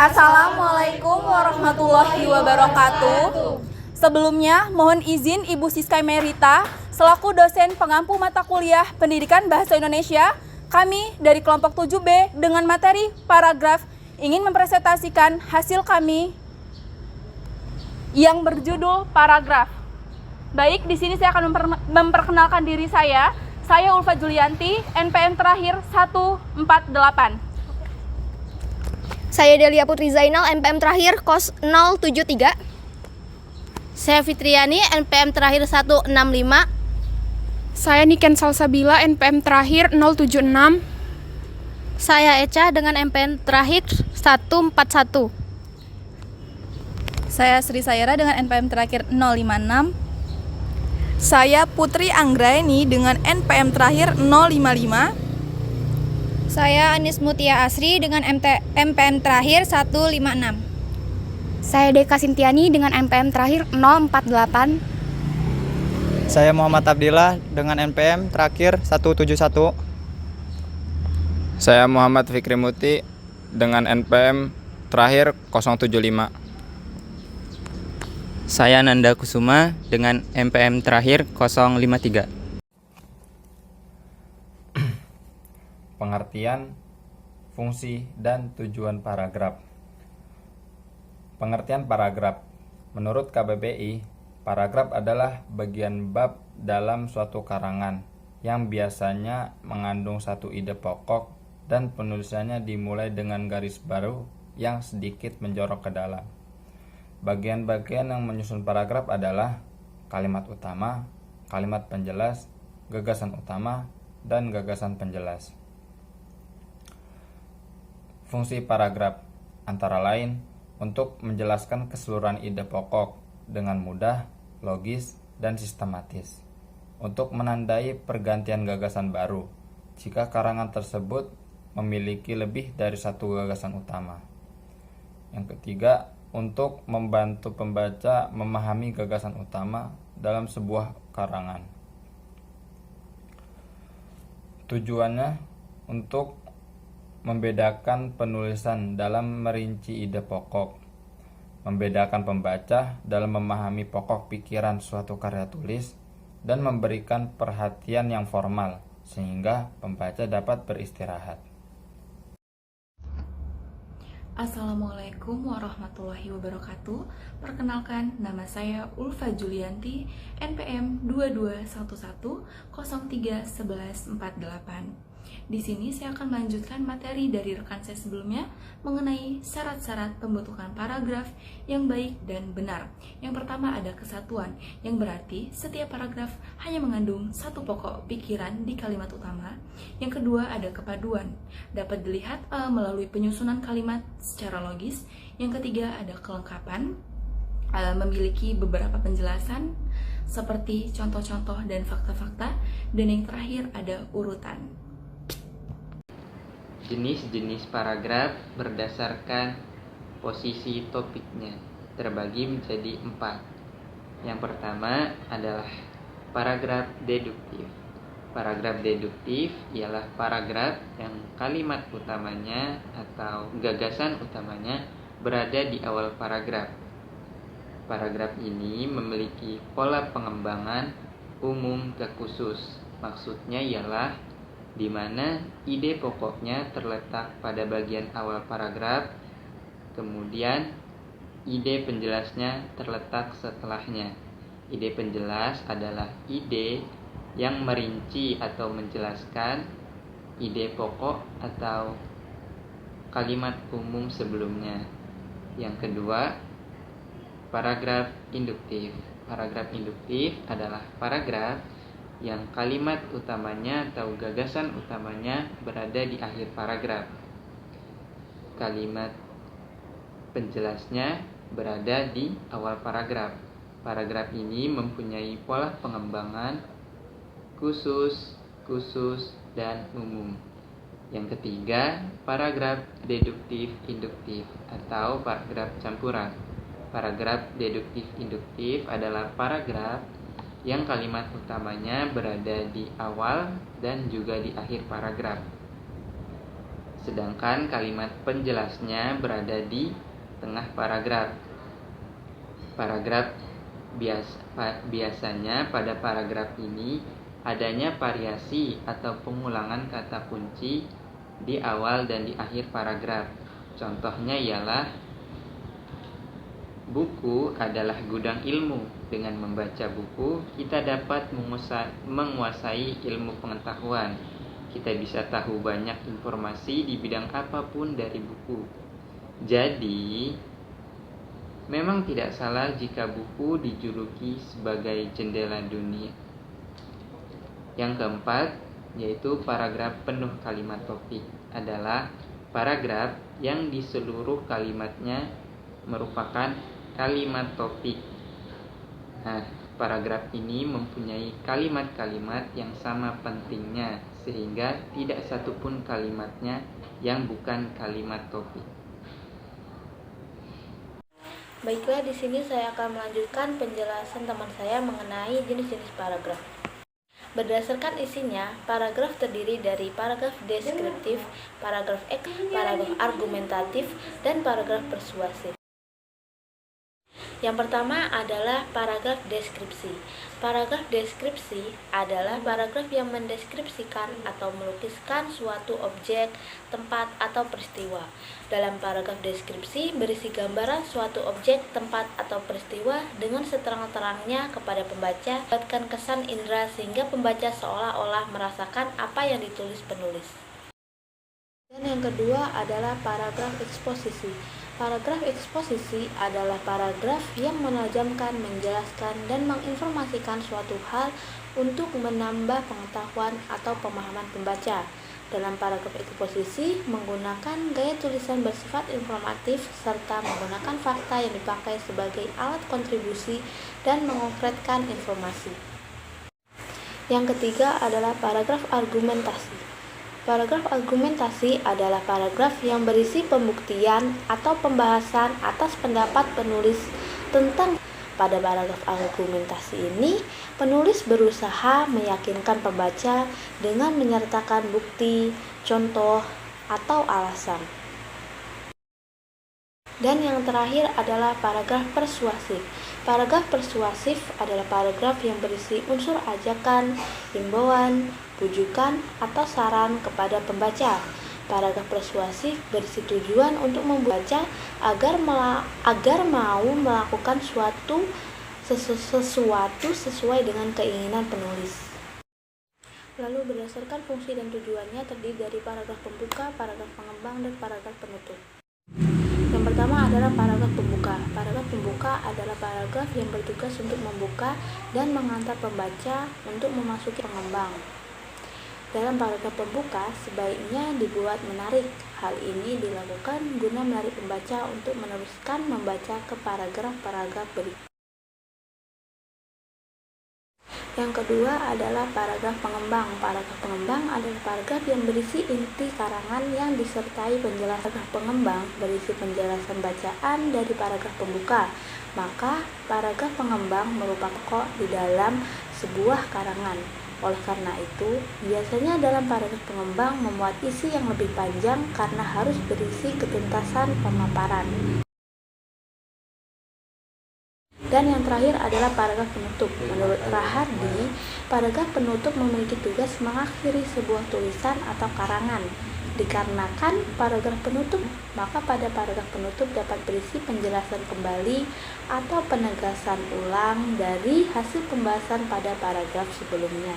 Assalamualaikum warahmatullahi wabarakatuh. Sebelumnya, mohon izin Ibu Siska Merita, selaku dosen pengampu mata kuliah Pendidikan Bahasa Indonesia, kami dari kelompok 7B dengan materi paragraf ingin mempresentasikan hasil kami yang berjudul paragraf. Baik, di sini saya akan memperkenalkan diri saya. Saya Ulfa Julianti, NPM terakhir 148. Saya Delia Putri Zainal, NPM terakhir kos 073. Saya Fitriani, NPM terakhir 165. Saya Niken Salsabila, NPM terakhir 076. Saya Echa dengan NPM terakhir 141. Saya Sri Sayara dengan NPM terakhir 056. Saya Putri Anggraeni dengan NPM terakhir 055. Saya Anis Mutia Asri dengan NPM terakhir 156. Saya Deka Sintiani dengan NPM terakhir 048. Saya Muhammad Abdillah dengan NPM terakhir 171. Saya Muhammad Fikri Muti dengan NPM terakhir 075. Saya Nanda Kusuma dengan NPM terakhir 053. Pengertian, fungsi, dan tujuan paragraf. Pengertian paragraf. Menurut KBBI, paragraf adalah bagian bab dalam suatu karangan yang biasanya mengandung satu ide pokok dan penulisannya dimulai dengan garis baru yang sedikit menjorok ke dalam. Bagian-bagian yang menyusun paragraf adalah kalimat utama, kalimat penjelas, gagasan utama, dan gagasan penjelas. Fungsi paragraf antara lain untuk menjelaskan keseluruhan ide pokok dengan mudah, logis, dan sistematis. Untuk menandai pergantian gagasan baru jika karangan tersebut memiliki lebih dari satu gagasan utama. Yang ketiga, untuk membantu pembaca memahami gagasan utama dalam sebuah karangan. Tujuannya untuk membedakan penulisan dalam merinci ide pokok, membedakan pembaca dalam memahami pokok pikiran suatu karya tulis, dan memberikan perhatian yang formal sehingga pembaca dapat beristirahat. Assalamualaikum warahmatullahi wabarakatuh. Perkenalkan, nama saya Ulfa Julianti, NPM 2211031148. Di sini saya akan melanjutkan materi dari rekan saya sebelumnya mengenai syarat-syarat pembentukan paragraf yang baik dan benar. Yang pertama ada kesatuan, yang berarti setiap paragraf hanya mengandung satu pokok pikiran di kalimat utama. Yang kedua ada kepaduan, dapat dilihat melalui penyusunan kalimat secara logis. Yang ketiga ada kelengkapan, memiliki beberapa penjelasan seperti contoh-contoh dan fakta-fakta. Dan yang terakhir ada urutan. Jenis-jenis paragraf berdasarkan posisi topiknya terbagi menjadi 4. Yang pertama adalah paragraf deduktif. Paragraf deduktif ialah paragraf yang kalimat utamanya atau gagasan utamanya berada di awal paragraf. Paragraf ini memiliki pola pengembangan umum ke khusus. Maksudnya ialah di mana ide pokoknya terletak pada bagian awal paragraf, kemudian ide penjelasnya terletak setelahnya. Ide penjelas adalah ide yang merinci atau menjelaskan ide pokok atau kalimat umum sebelumnya. Yang kedua, paragraf induktif. Paragraf induktif adalah paragraf yang kalimat utamanya atau gagasan utamanya berada di akhir paragraf. Kalimat penjelasnya berada di awal paragraf. Paragraf ini mempunyai pola pengembangan khusus, dan umum. Yang ketiga, paragraf deduktif-induktif atau paragraf campuran. Paragraf deduktif-induktif adalah paragraf yang kalimat utamanya berada di awal dan juga di akhir paragraf. sedangkan kalimat penjelasnya berada di tengah paragraf. Biasanya pada paragraf ini adanya variasi atau pengulangan kata kunci di awal dan di akhir paragraf. Contohnya ialah buku adalah gudang ilmu. Dengan membaca buku, kita dapat menguasai ilmu pengetahuan. Kita bisa tahu banyak informasi di bidang apapun dari buku. Jadi, memang tidak salah jika buku dijuluki sebagai jendela dunia. Yang keempat, yaitu paragraf penuh kalimat topik, adalah paragraf yang di seluruh kalimatnya merupakan kalimat topik. Nah, paragraf ini mempunyai kalimat-kalimat yang sama pentingnya, sehingga tidak satupun kalimatnya yang bukan kalimat topik. Baiklah, di sini saya akan melanjutkan penjelasan teman saya mengenai jenis-jenis paragraf. Berdasarkan isinya, paragraf terdiri dari paragraf deskriptif, paragraf argumentatif, dan paragraf persuasif. Yang pertama adalah paragraf deskripsi. Paragraf deskripsi adalah paragraf yang mendeskripsikan atau melukiskan suatu objek, tempat, atau peristiwa. Dalam paragraf deskripsi berisi gambaran suatu objek, tempat, atau peristiwa dengan seterang-terangnya kepada pembaca, membuatkan kesan indera sehingga pembaca seolah-olah merasakan apa yang ditulis penulis. Dan yang kedua adalah paragraf eksposisi. Paragraf eksposisi adalah paragraf yang menajamkan, menjelaskan, dan menginformasikan suatu hal untuk menambah pengetahuan atau pemahaman pembaca. Dalam paragraf eksposisi menggunakan gaya tulisan bersifat informatif serta menggunakan fakta yang dipakai sebagai alat kontribusi dan mengkonkretkan informasi. Yang ketiga adalah paragraf argumentasi. Paragraf argumentasi adalah paragraf yang berisi pembuktian atau pembahasan atas pendapat penulis tentang. Pada paragraf argumentasi ini, penulis berusaha meyakinkan pembaca dengan menyertakan bukti, contoh, atau alasan. Dan yang terakhir adalah paragraf persuasif. Paragraf persuasif adalah paragraf yang berisi unsur ajakan, himbauan, rujukan, atau saran kepada pembaca. Paragraf persuasif berisi tujuan untuk membaca agar mau melakukan sesuatu sesuai dengan keinginan penulis. Lalu berdasarkan fungsi dan tujuannya terdiri dari paragraf pembuka, paragraf pengembang, dan paragraf penutup. Yang pertama adalah paragraf pembuka. Paragraf pembuka adalah paragraf yang bertugas untuk membuka dan mengantar pembaca untuk memasuki pengembang. Dalam paragraf pembuka sebaiknya dibuat menarik. Hal ini dilakukan guna menarik pembaca untuk meneruskan membaca ke paragraf-paragraf berikut. Yang kedua adalah paragraf pengembang. Paragraf pengembang adalah paragraf yang berisi inti karangan yang disertai penjelasan. Paragraf pengembang berisi penjelasan bacaan dari paragraf pembuka. Maka paragraf pengembang merupakan pokok di dalam sebuah karangan. Oleh karena itu, biasanya dalam paragraf pengembang memuat isi yang lebih panjang karena harus berisi ketuntasan pemaparan. Dan yang terakhir adalah paragraf penutup. Menurut Rahardi, paragraf penutup memiliki tugas mengakhiri sebuah tulisan atau karangan. Dikarenakan paragraf penutup, maka pada paragraf penutup dapat berisi penjelasan kembali atau penegasan ulang dari hasil pembahasan pada paragraf sebelumnya.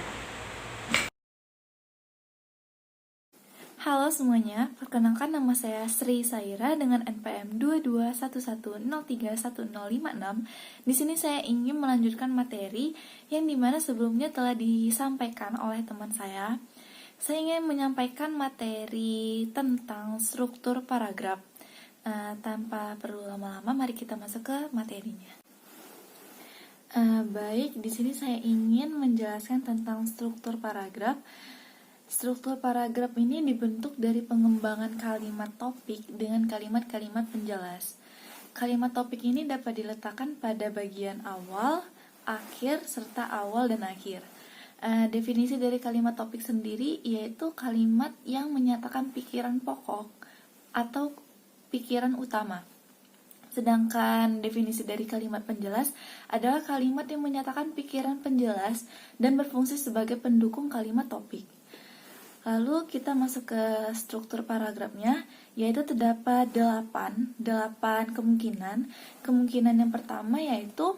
Halo semuanya, perkenalkan nama saya Sri Saira dengan NPM 2211031056. Di sini saya ingin melanjutkan materi yang dimana sebelumnya telah disampaikan oleh teman saya. Saya ingin menyampaikan materi tentang struktur paragraf. Tanpa perlu lama-lama, mari kita masuk ke materinya. Baik, di sini saya ingin menjelaskan tentang struktur paragraf. Struktur paragraf ini dibentuk dari pengembangan kalimat topik dengan kalimat-kalimat penjelas. Kalimat topik ini dapat diletakkan pada bagian awal, akhir, serta awal dan akhir. Definisi dari kalimat topik sendiri yaitu kalimat yang menyatakan pikiran pokok atau pikiran utama. Sedangkan definisi dari kalimat penjelas adalah kalimat yang menyatakan pikiran penjelas dan berfungsi sebagai pendukung kalimat topik. Lalu kita masuk ke struktur paragrafnya, yaitu terdapat 8 kemungkinan. Kemungkinan yang pertama yaitu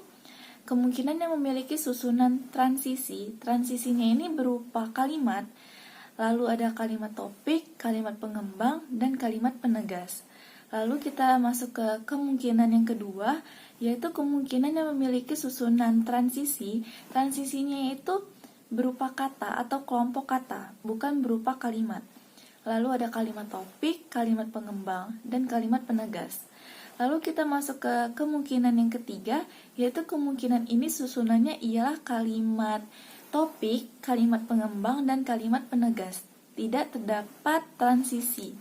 kemungkinan yang memiliki susunan transisi. Transisinya ini berupa kalimat, lalu ada kalimat topik, kalimat pengembang, dan kalimat penegas. Lalu kita masuk ke kemungkinan yang kedua, yaitu kemungkinan yang memiliki susunan transisi. Transisinya itu berupa kata atau kelompok kata, bukan berupa kalimat. Lalu ada kalimat topik, kalimat pengembang, dan kalimat penegas. Lalu kita masuk ke kemungkinan yang ketiga, yaitu kemungkinan ini susunannya ialah kalimat topik, kalimat pengembang, dan kalimat penegas. Tidak terdapat transisi.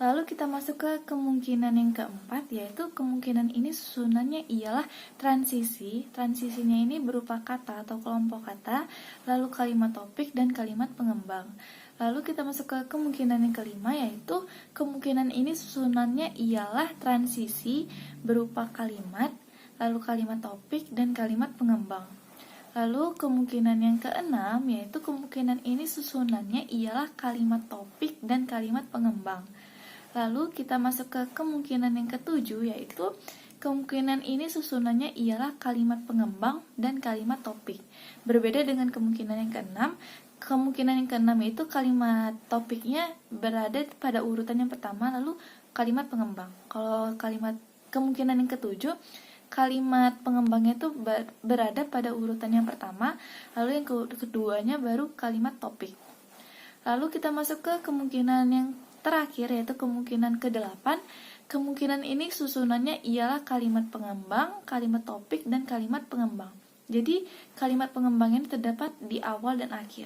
Lalu kita masuk ke kemungkinan yang keempat, yaitu kemungkinan ini susunannya ialah transisi. Transisinya ini berupa kata atau kelompok kata, lalu kalimat topik dan kalimat pengembang. Lalu kita masuk ke kemungkinan yang kelima, yaitu kemungkinan ini susunannya ialah transisi berupa kalimat, lalu kalimat topik dan kalimat pengembang. Lalu kemungkinan yang keenam, yaitu kemungkinan ini susunannya ialah kalimat topik dan kalimat pengembang. Lalu kita masuk ke kemungkinan yang ketujuh, yaitu kemungkinan ini susunannya ialah kalimat pengembang dan kalimat topik. Berbeda dengan kemungkinan yang keenam, kemungkinan yang keenam itu kalimat topiknya berada pada urutan yang pertama, lalu kalimat pengembang. Kalau kemungkinan yang ketujuh, kalimat pengembangnya itu berada pada urutan yang pertama, lalu yang keduanya baru kalimat topik. Lalu kita masuk ke kemungkinan yang terakhir, yaitu kemungkinan ke-8. Kemungkinan ini susunannya ialah kalimat pengembang, kalimat topik, dan kalimat pengembang. Jadi kalimat pengembang ini terdapat di awal dan akhir.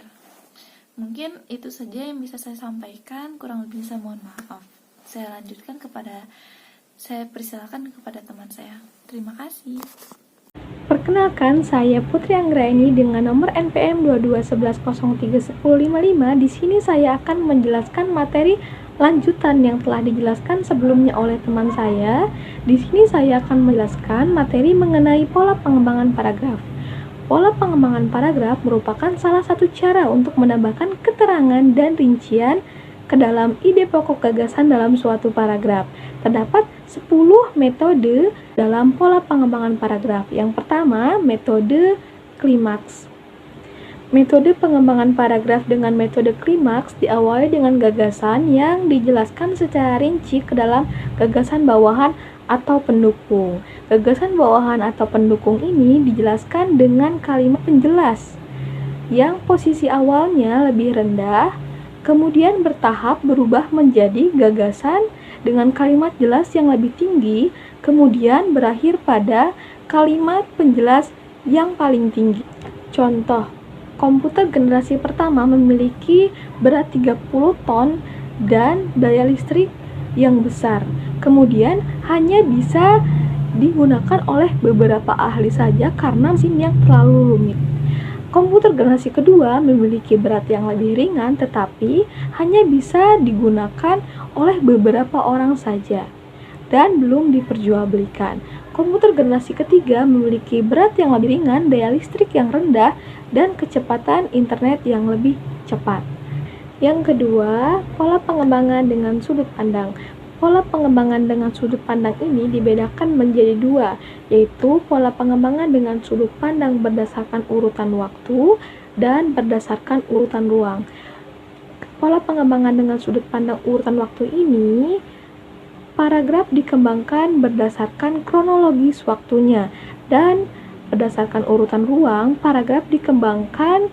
Mungkin itu saja yang bisa saya sampaikan, kurang lebih saya mohon maaf. Saya persilakan kepada teman saya. Terima kasih. Perkenalkan, saya Putri Anggraini dengan nomor NPM 2211031055. Di sini saya akan menjelaskan materi lanjutan yang telah dijelaskan sebelumnya oleh teman saya. Di sini saya akan menjelaskan materi mengenai pola pengembangan paragraf. Pola pengembangan paragraf merupakan salah satu cara untuk menambahkan keterangan dan rincian ke dalam ide pokok gagasan dalam suatu paragraf. Terdapat 10 metode dalam pola pengembangan paragraf. Yang pertama, metode klimaks. Metode pengembangan paragraf dengan metode klimaks diawali dengan gagasan yang dijelaskan secara rinci ke dalam gagasan bawahan atau pendukung. Gagasan bawahan atau pendukung ini dijelaskan dengan kalimat penjelas yang posisi awalnya lebih rendah, kemudian bertahap berubah menjadi gagasan dengan kalimat jelas yang lebih tinggi, kemudian berakhir pada kalimat penjelas yang paling tinggi. Contoh, komputer generasi pertama memiliki berat 30 ton dan daya listrik yang besar. Kemudian hanya bisa digunakan oleh beberapa ahli saja karena mesin yang terlalu rumit. Komputer generasi kedua memiliki berat yang lebih ringan tetapi hanya bisa digunakan oleh beberapa orang saja dan belum diperjualbelikan. Komputer generasi ketiga memiliki berat yang lebih ringan, daya listrik yang rendah, dan kecepatan internet yang lebih cepat. Yang kedua, pola pengembangan dengan sudut pandang. Pola pengembangan dengan sudut pandang ini dibedakan menjadi dua, yaitu pola pengembangan dengan sudut pandang berdasarkan urutan waktu dan berdasarkan urutan ruang. Pola pengembangan dengan sudut pandang urutan waktu ini, paragraf dikembangkan berdasarkan kronologis waktunya, dan berdasarkan urutan ruang, paragraf dikembangkan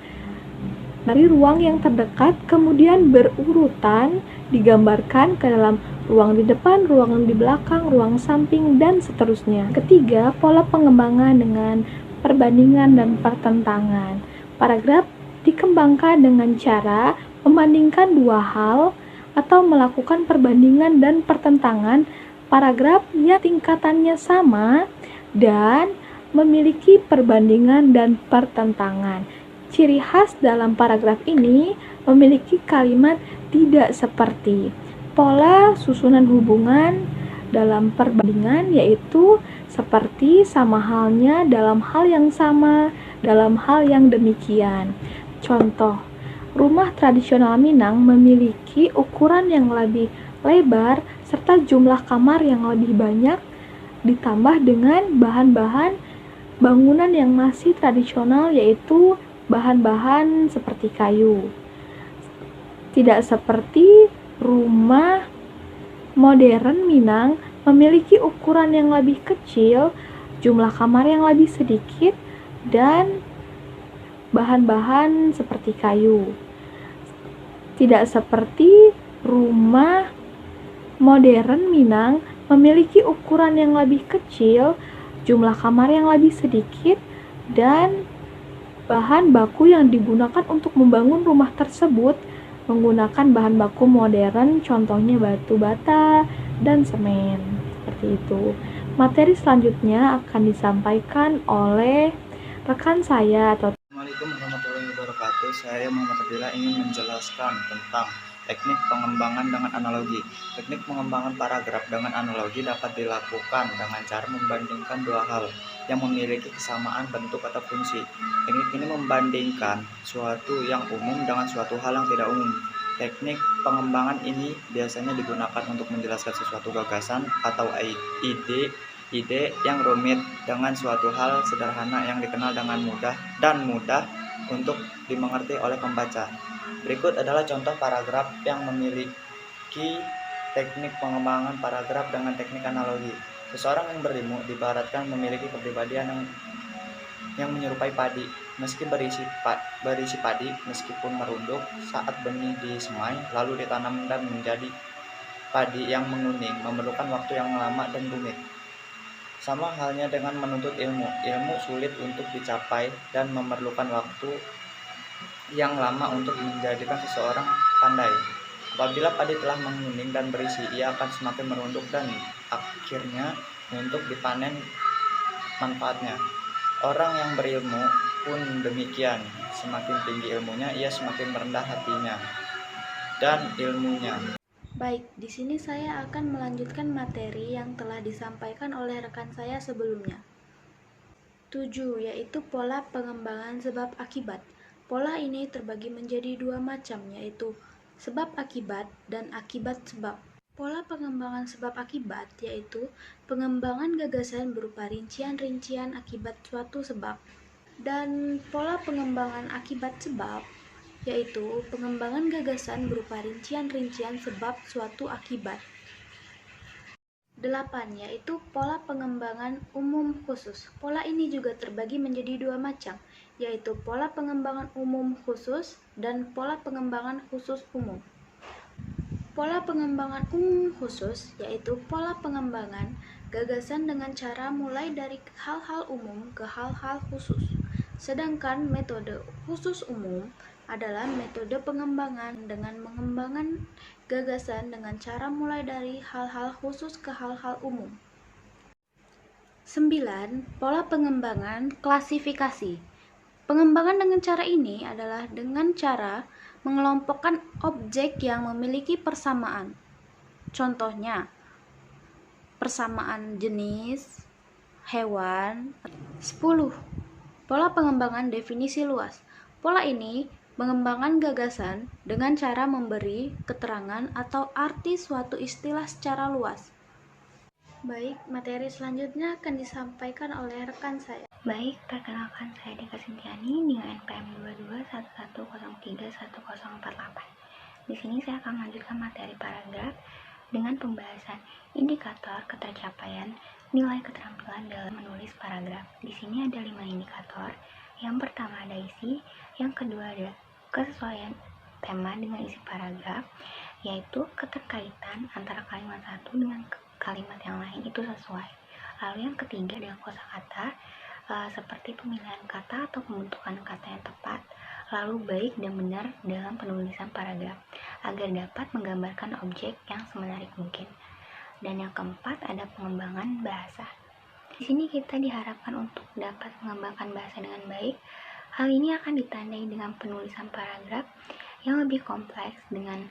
dari ruang yang terdekat, kemudian berurutan digambarkan ke dalam ruang di depan, ruang di belakang, ruang samping, dan seterusnya. Ketiga, pola pengembangan dengan perbandingan dan pertentangan. Paragraf dikembangkan dengan cara membandingkan dua hal atau melakukan perbandingan dan pertentangan paragraf yang tingkatannya sama dan memiliki perbandingan dan pertentangan. Ciri khas dalam paragraf ini memiliki kalimat tidak seperti. Pola susunan hubungan dalam perbandingan yaitu seperti, sama halnya, dalam hal yang sama, dalam hal yang demikian. Contoh, rumah tradisional Minang memiliki ukuran yang lebih lebar serta jumlah kamar yang lebih banyak ditambah dengan bahan-bahan bangunan yang masih tradisional yaitu bahan-bahan seperti kayu. Tidak seperti rumah modern Minang memiliki ukuran yang lebih kecil, jumlah kamar yang lebih sedikit, dan bahan-bahan seperti kayu. Tidak seperti rumah modern Minang memiliki ukuran yang lebih kecil, jumlah kamar yang lebih sedikit, dan bahan baku yang digunakan untuk membangun rumah tersebut menggunakan bahan baku modern, contohnya batu bata dan semen. Seperti itu. Materi selanjutnya akan disampaikan oleh rekan saya atau Assalamualaikum warahmatullahi wabarakatuh. Saya Muhammad Abdillah ingin menjelaskan tentang teknik pengembangan dengan analogi. Teknik pengembangan paragraf dengan analogi dapat dilakukan dengan cara membandingkan dua hal yang memiliki kesamaan bentuk atau fungsi. Teknik ini membandingkan suatu yang umum dengan suatu hal yang tidak umum. Teknik pengembangan ini biasanya digunakan untuk menjelaskan sesuatu gagasan atau ide yang rumit dengan suatu hal sederhana yang dikenal dengan mudah untuk dimengerti oleh pembaca. Berikut adalah contoh paragraf yang memiliki teknik pengembangan paragraf dengan teknik analogi. Seseorang yang berilmu diibaratkan memiliki kepribadian yang menyerupai padi. Meski berisi padi, meskipun merunduk saat benih disemai lalu ditanam dan menjadi padi yang menguning, memerlukan waktu yang lama dan rumit. Sama halnya dengan menuntut ilmu. Ilmu sulit untuk dicapai dan memerlukan waktu yang lama untuk menjadikan seseorang pandai. Apabila padi telah menguning dan berisi, ia akan semakin merunduk dan akhirnya untuk dipanen manfaatnya. Orang yang berilmu pun demikian. Semakin tinggi ilmunya, ia semakin merendah hatinya dan ilmunya. Baik, di sini saya akan melanjutkan materi yang telah disampaikan oleh rekan saya sebelumnya. 7, yaitu pola pengembangan sebab akibat. Pola ini terbagi menjadi dua macam, yaitu sebab akibat dan akibat sebab. Pola pengembangan sebab akibat yaitu pengembangan gagasan berupa rincian-rincian akibat suatu sebab. Dan pola pengembangan akibat sebab yaitu pengembangan gagasan berupa rincian-rincian sebab suatu akibat. 8, yaitu pola pengembangan umum khusus. Pola ini juga terbagi menjadi dua macam, yaitu pola pengembangan umum khusus dan pola pengembangan khusus umum. Pola pengembangan umum khusus yaitu pola pengembangan gagasan dengan cara mulai dari hal-hal umum ke hal-hal khusus. Sedangkan metode khusus umum adalah metode pengembangan dengan mengembangkan gagasan dengan cara mulai dari hal-hal khusus ke hal-hal umum. 9. Pola pengembangan klasifikasi. Pengembangan dengan cara ini adalah dengan cara mengelompokkan objek yang memiliki persamaan. Contohnya, persamaan jenis, hewan. 10. Pola pengembangan definisi luas. Pola ini mengembangkan gagasan dengan cara memberi keterangan atau arti suatu istilah secara luas. Baik, materi selanjutnya akan disampaikan oleh rekan saya. Baik, perkenalkan saya Deka Sintiani dengan NPM 2211031048. Di sini saya akan melanjutkan materi paragraf dengan pembahasan indikator ketercapaian nilai keterampilan dalam menulis paragraf. Di sini ada 5 indikator. Yang pertama ada isi, yang kedua ada kesesuaian tema dengan isi paragraf, yaitu keterkaitan antara kalimat satu dengan kalimat yang lain itu sesuai. Lalu yang ketiga ada kosakata, seperti pemilihan kata atau pembentukan kata yang tepat, lalu baik dan benar dalam penulisan paragraf agar dapat menggambarkan objek yang semenarik mungkin. Dan yang keempat ada pengembangan bahasa. Di sini kita diharapkan untuk dapat mengembangkan bahasa dengan baik Hal ini akan ditandai dengan penulisan paragraf yang lebih kompleks dengan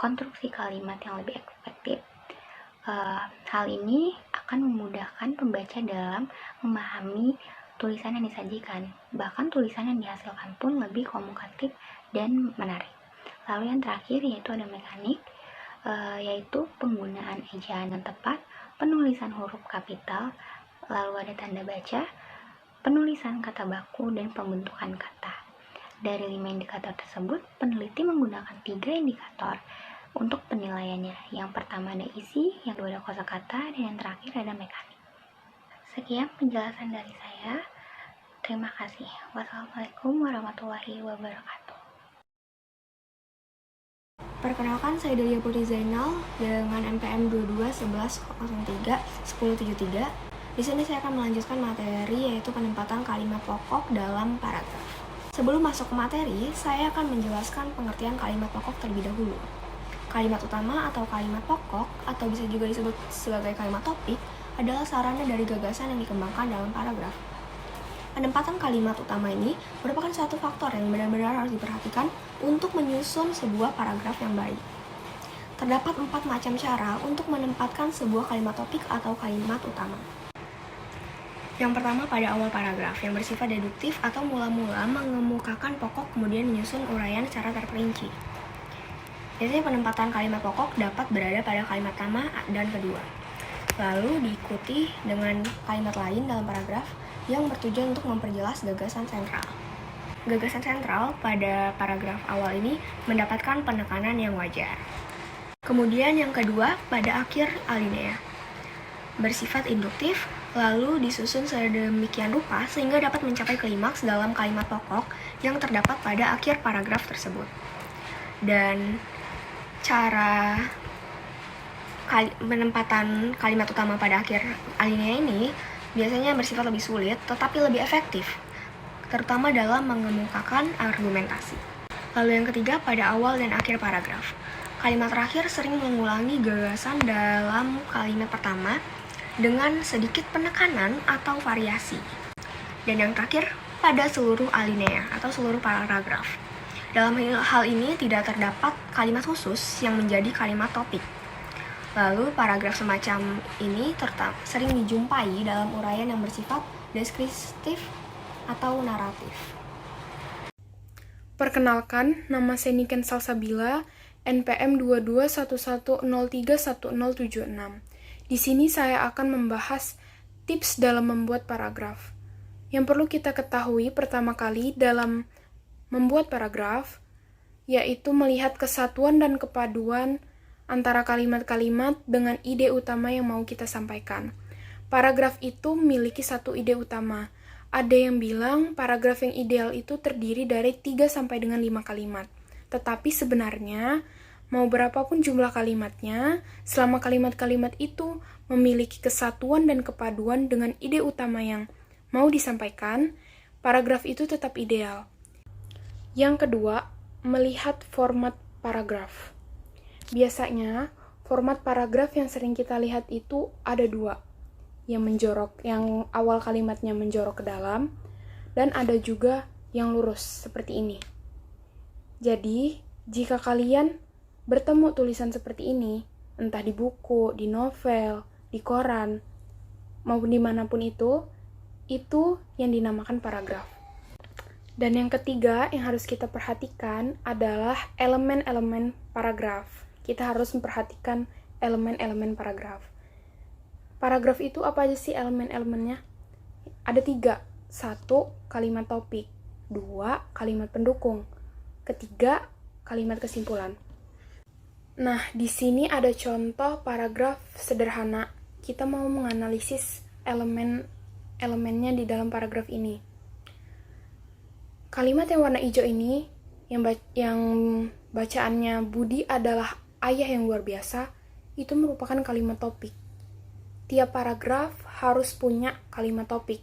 konstruksi kalimat yang lebih efektif. Hal ini akan memudahkan pembaca dalam memahami tulisan yang disajikan. Bahkan tulisan yang dihasilkan pun lebih komunikatif dan menarik. Lalu yang terakhir yaitu ada mekanik, yaitu penggunaan ejaan yang tepat, penulisan huruf kapital, lalu ada tanda baca, penulisan kata baku, dan pembentukan kata. Dari 5 indikator tersebut, peneliti menggunakan 3 indikator untuk penilaiannya. Yang pertama ada isi, yang kedua ada kosakata, dan yang terakhir ada mekanik. Sekian penjelasan dari saya. Terima kasih. Wassalamualaikum warahmatullahi wabarakatuh. Perkenalkan, saya Delia Putri Zainal dengan NPM 2211031073. Di sini saya akan melanjutkan materi yaitu penempatan kalimat pokok dalam paragraf. Sebelum masuk ke materi, saya akan menjelaskan pengertian kalimat pokok terlebih dahulu. Kalimat utama atau kalimat pokok, atau bisa juga disebut sebagai kalimat topik, adalah sarana dari gagasan yang dikembangkan dalam paragraf. Penempatan kalimat utama ini merupakan satu faktor yang benar-benar harus diperhatikan untuk menyusun sebuah paragraf yang baik. Terdapat 4 macam cara untuk menempatkan sebuah kalimat topik atau kalimat utama. Yang pertama pada awal paragraf, yang bersifat deduktif atau mula-mula mengemukakan pokok kemudian menyusun uraian secara terperinci. Biasanya penempatan kalimat pokok dapat berada pada kalimat pertama dan kedua. Lalu diikuti dengan kalimat lain dalam paragraf yang bertujuan untuk memperjelas gagasan sentral. Gagasan sentral pada paragraf awal ini mendapatkan penekanan yang wajar. Kemudian yang kedua pada akhir alinea, bersifat induktif, lalu disusun sedemikian rupa sehingga dapat mencapai klimaks dalam kalimat pokok yang terdapat pada akhir paragraf tersebut. Dan cara penempatan kalimat utama pada akhir alinea ini biasanya bersifat lebih sulit tetapi lebih efektif, terutama dalam mengemukakan argumentasi. Lalu yang ketiga pada awal dan akhir paragraf. Kalimat terakhir sering mengulangi gagasan dalam kalimat pertama dengan sedikit penekanan atau variasi. Dan yang terakhir pada seluruh alinea atau seluruh paragraf. Dalam hal ini tidak terdapat kalimat khusus yang menjadi kalimat topik. Lalu paragraf semacam ini sering dijumpai dalam uraian yang bersifat deskriptif atau naratif. Perkenalkan, nama saya Niken Salsabila, NPM 2211031076. Di sini saya akan membahas tips dalam membuat paragraf. Yang perlu kita ketahui pertama kali dalam membuat paragraf, yaitu melihat kesatuan dan kepaduan antara kalimat-kalimat dengan ide utama yang mau kita sampaikan. Paragraf itu memiliki satu ide utama. Ada yang bilang paragraf yang ideal itu terdiri dari 3 sampai dengan 5 kalimat. Tetapi sebenarnya, mau berapapun jumlah kalimatnya, selama kalimat-kalimat itu memiliki kesatuan dan kepaduan dengan ide utama yang mau disampaikan, paragraf itu tetap ideal. Yang kedua, melihat format paragraf. Biasanya, format paragraf yang sering kita lihat itu ada 2. Yang menjorok, yang awal kalimatnya menjorok ke dalam, dan ada juga yang lurus, seperti ini. Jadi, jika kalian bertemu tulisan seperti ini, entah di buku, di novel, di koran, maupun dimanapun itu yang dinamakan paragraf. Dan yang ketiga yang harus kita perhatikan adalah elemen-elemen paragraf. Kita harus memperhatikan elemen-elemen paragraf. Paragraf itu apa aja sih elemen-elemennya? Ada 3. 1, kalimat topik. 2, kalimat pendukung. Ketiga, kalimat kesimpulan. Nah, di sini ada contoh paragraf sederhana. Kita mau menganalisis elemennya di dalam paragraf ini. Kalimat yang warna hijau ini, yang bacaannya Budi adalah ayah yang luar biasa, itu merupakan kalimat topik. Tiap paragraf harus punya kalimat topik.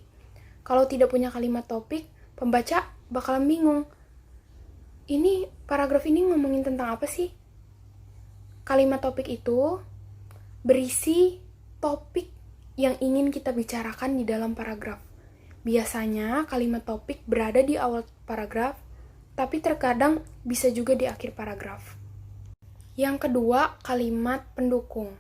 Kalau tidak punya kalimat topik, pembaca bakalan bingung. Ini paragraf ini ngomongin tentang apa sih? Kalimat topik itu berisi topik yang ingin kita bicarakan di dalam paragraf. Biasanya kalimat topik berada di awal paragraf, tapi terkadang bisa juga di akhir paragraf. Yang kedua, kalimat pendukung.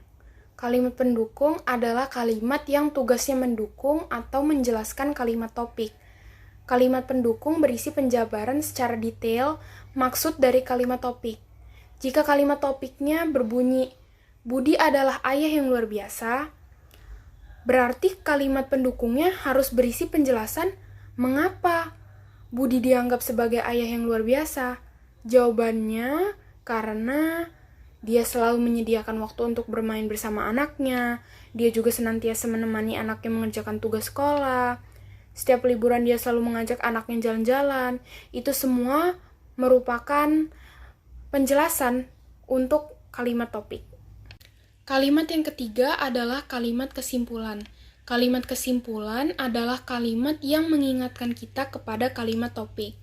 Kalimat pendukung adalah kalimat yang tugasnya mendukung atau menjelaskan kalimat topik. Kalimat pendukung berisi penjabaran secara detail maksud dari kalimat topik. Jika kalimat topiknya berbunyi, Budi adalah ayah yang luar biasa, berarti kalimat pendukungnya harus berisi penjelasan mengapa Budi dianggap sebagai ayah yang luar biasa. Jawabannya karena dia selalu menyediakan waktu untuk bermain bersama anaknya. Dia juga senantiasa menemani anaknya mengerjakan tugas sekolah. Setiap liburan dia selalu mengajak anaknya jalan-jalan. Itu semua merupakan penjelasan untuk kalimat topik. Kalimat yang ketiga adalah kalimat kesimpulan. Kalimat kesimpulan adalah kalimat yang mengingatkan kita kepada kalimat topik.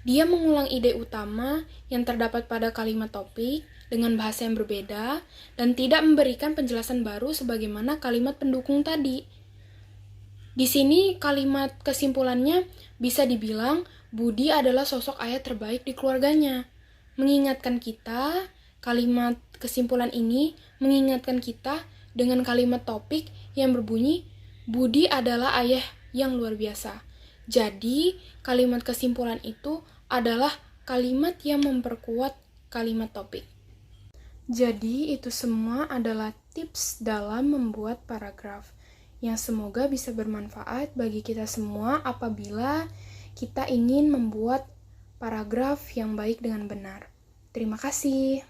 Dia mengulang ide utama yang terdapat pada kalimat topik dengan bahasa yang berbeda dan tidak memberikan penjelasan baru sebagaimana kalimat pendukung tadi. Di sini kalimat kesimpulannya bisa dibilang Budi adalah sosok ayah terbaik di keluarganya. Mengingatkan kita, kalimat kesimpulan ini mengingatkan kita dengan kalimat topik yang berbunyi Budi adalah ayah yang luar biasa. Jadi, kalimat kesimpulan itu adalah kalimat yang memperkuat kalimat topik. Jadi, itu semua adalah tips dalam membuat paragraf yang semoga bisa bermanfaat bagi kita semua apabila kita ingin membuat paragraf yang baik dengan benar. Terima kasih.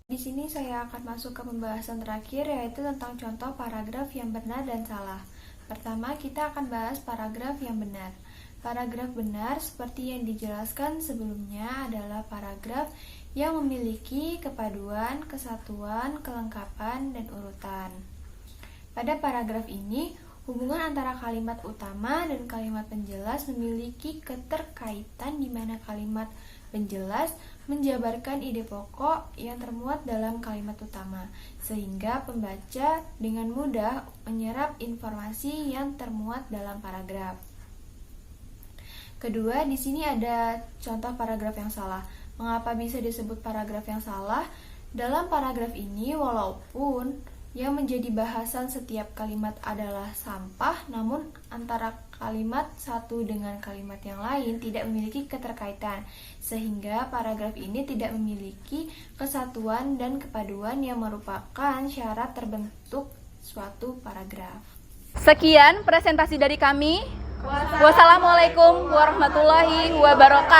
Di sini saya akan masuk ke pembahasan terakhir, yaitu tentang contoh paragraf yang benar dan salah. Pertama, kita akan bahas paragraf yang benar. Paragraf benar seperti yang dijelaskan sebelumnya adalah paragraf yang memiliki kepaduan, kesatuan, kelengkapan, dan urutan. Pada paragraf ini, hubungan antara kalimat utama dan kalimat penjelas memiliki keterkaitan di mana kalimat penjelas menjabarkan ide pokok yang termuat dalam kalimat utama, sehingga pembaca dengan mudah menyerap informasi yang termuat dalam paragraf. Kedua, di sini ada contoh paragraf yang salah. Mengapa bisa disebut paragraf yang salah? Dalam paragraf ini, walaupun yang menjadi bahasan setiap kalimat adalah sampah, namun antara kalimat satu dengan kalimat yang lain tidak memiliki keterkaitan, sehingga paragraf ini tidak memiliki kesatuan dan kepaduan yang merupakan syarat terbentuk suatu paragraf. Sekian presentasi dari kami. Wassalamualaikum warahmatullahi wabarakatuh.